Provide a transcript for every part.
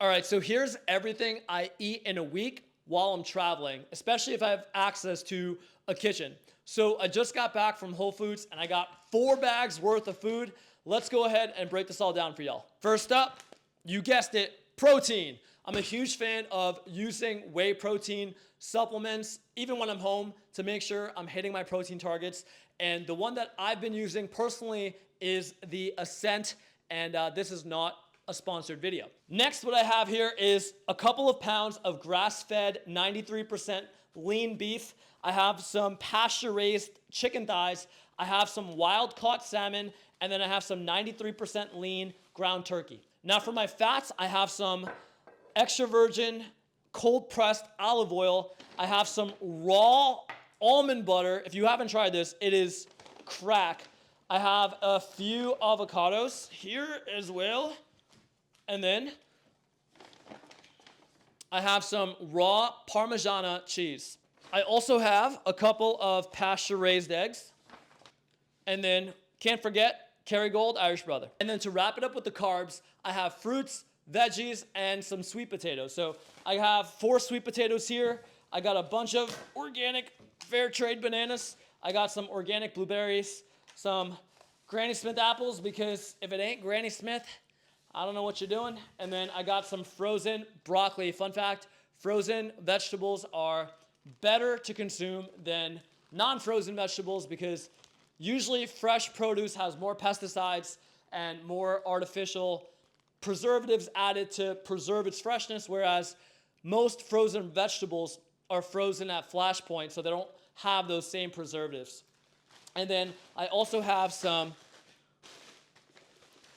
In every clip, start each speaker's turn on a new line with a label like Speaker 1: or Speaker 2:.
Speaker 1: All right, so here's everything I eat in a week while I'm traveling, especially if I have access to a kitchen. So I just got back from Whole Foods and I got 4 bags worth of food. Let's go ahead and break this all down for y'all. First up, you guessed it, protein. I'm a huge fan of using whey protein supplements, even when I'm home, to make sure I'm hitting my protein targets. And the one that I've been using personally is the Ascent, and this is not a sponsored video. Next, what I have here is a couple of pounds of grass-fed 93% lean beef. I have some pasture-raised chicken thighs. I have some wild-caught salmon, and then I have some 93% lean ground turkey. Now for my fats, I have some extra virgin cold-pressed olive oil. I have some raw almond butter. If you haven't tried this, it is crack. I have a few avocados here as well. And then I have some raw Parmigiana cheese. I also have a couple of pasture-raised eggs. And then, can't forget, Kerrygold Irish Brother. And then to wrap it up with the carbs, I have fruits, veggies, and some sweet potatoes. So I have 4 sweet potatoes here. I got a bunch of organic fair trade bananas. I got some organic blueberries, some Granny Smith apples, because if it ain't Granny Smith, I don't know what you're doing. And then I got some frozen broccoli. Fun fact, frozen vegetables are better to consume than non-frozen vegetables because usually fresh produce has more pesticides and more artificial preservatives added to preserve its freshness, whereas most frozen vegetables are frozen at flash point, so they don't have those same preservatives. And then I also have some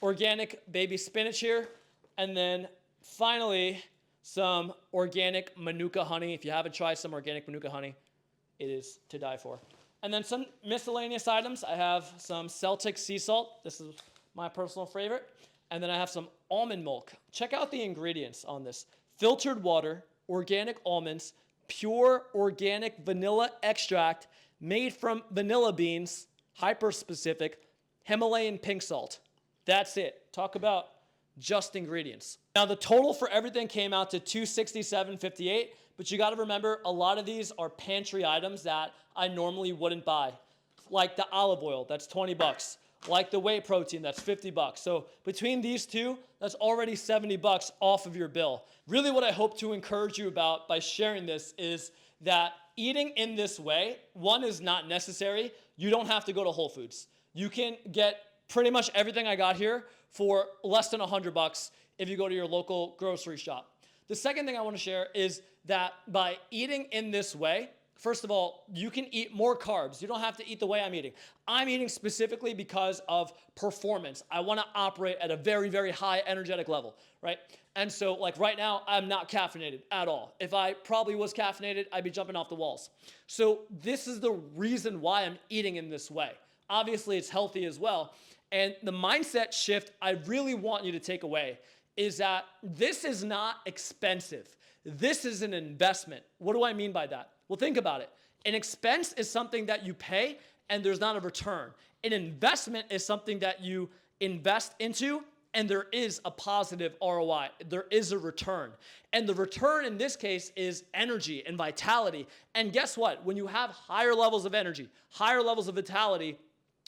Speaker 1: organic baby spinach here. And then finally, some organic Manuka honey. If you haven't tried some organic Manuka honey, it is to die for. And then some miscellaneous items. I have some Celtic sea salt. This is my personal favorite. And then I have some almond milk. Check out the ingredients on this. Filtered water, organic almonds, pure organic vanilla extract made from vanilla beans, hyper-specific, Himalayan pink salt. That's it. Talk about just ingredients. Now the total for everything came out to $267.58, but you got to remember a lot of these are pantry items that I normally wouldn't buy. Like the olive oil, that's 20 bucks. Like the whey protein, that's 50 bucks. So between these two, that's already 70 bucks off of your bill. Really what I hope to encourage you about by sharing this is that eating in this way, one, is not necessary. You don't have to go to Whole Foods. You can get pretty much everything I got here for less than 100 bucks if you go to your local grocery shop. The second thing I want to share is that by eating in this way, first of all, you can eat more carbs. You don't have to eat the way I'm eating. I'm eating specifically because of performance. I want to operate at a very, very high energetic level, right? And so like right now, I'm not caffeinated at all. If I probably was caffeinated, I'd be jumping off the walls. So this is the reason why I'm eating in this way. Obviously, it's healthy as well. And the mindset shift I really want you to take away is that this is not expensive. This is an investment. What do I mean by that? Well, think about it. An expense is something that you pay and there's not a return. An investment is something that you invest into and there is a positive ROI. There is a return. And the return in this case is energy and vitality. And guess what? When you have higher levels of energy, higher levels of vitality,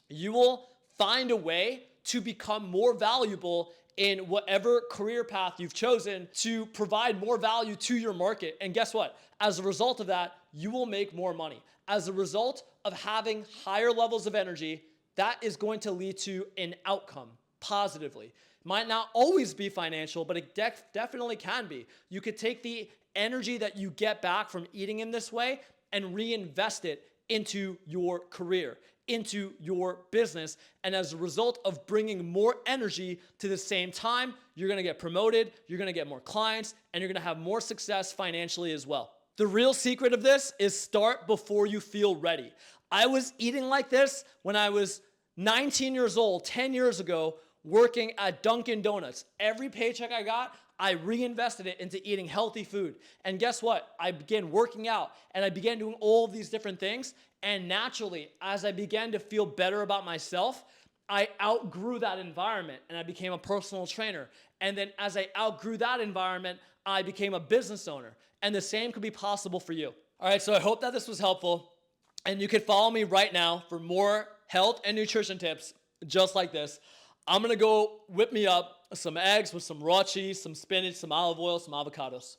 Speaker 1: you will find a way to become more valuable in whatever career path you've chosen to provide more value to your market. And guess what? As a result of that, you will make more money. As a result of having higher levels of energy, that is going to lead to an outcome positively. Might not always be financial, but it definitely can be. You could take the energy that you get back from eating in this way and reinvest it into your career, into your business. And as a result of bringing more energy to the same time, you're going to get promoted, you're going to get more clients, and you're going to have more success financially as well. The real secret of this is start before you feel ready. I was eating like this when I was 19 years old, 10 years ago, working at Dunkin' Donuts. Every paycheck I got, I reinvested it into eating healthy food. And guess what? I began working out and I began doing all of these different things. And naturally, as I began to feel better about myself, I outgrew that environment and I became a personal trainer. And then as I outgrew that environment, I became a business owner. And the same could be possible for you. All right, so I hope that this was helpful. And you can follow me right now for more health and nutrition tips just like this. I'm going to go whip me up some eggs with some raw cheese, some spinach, some olive oil, some avocados.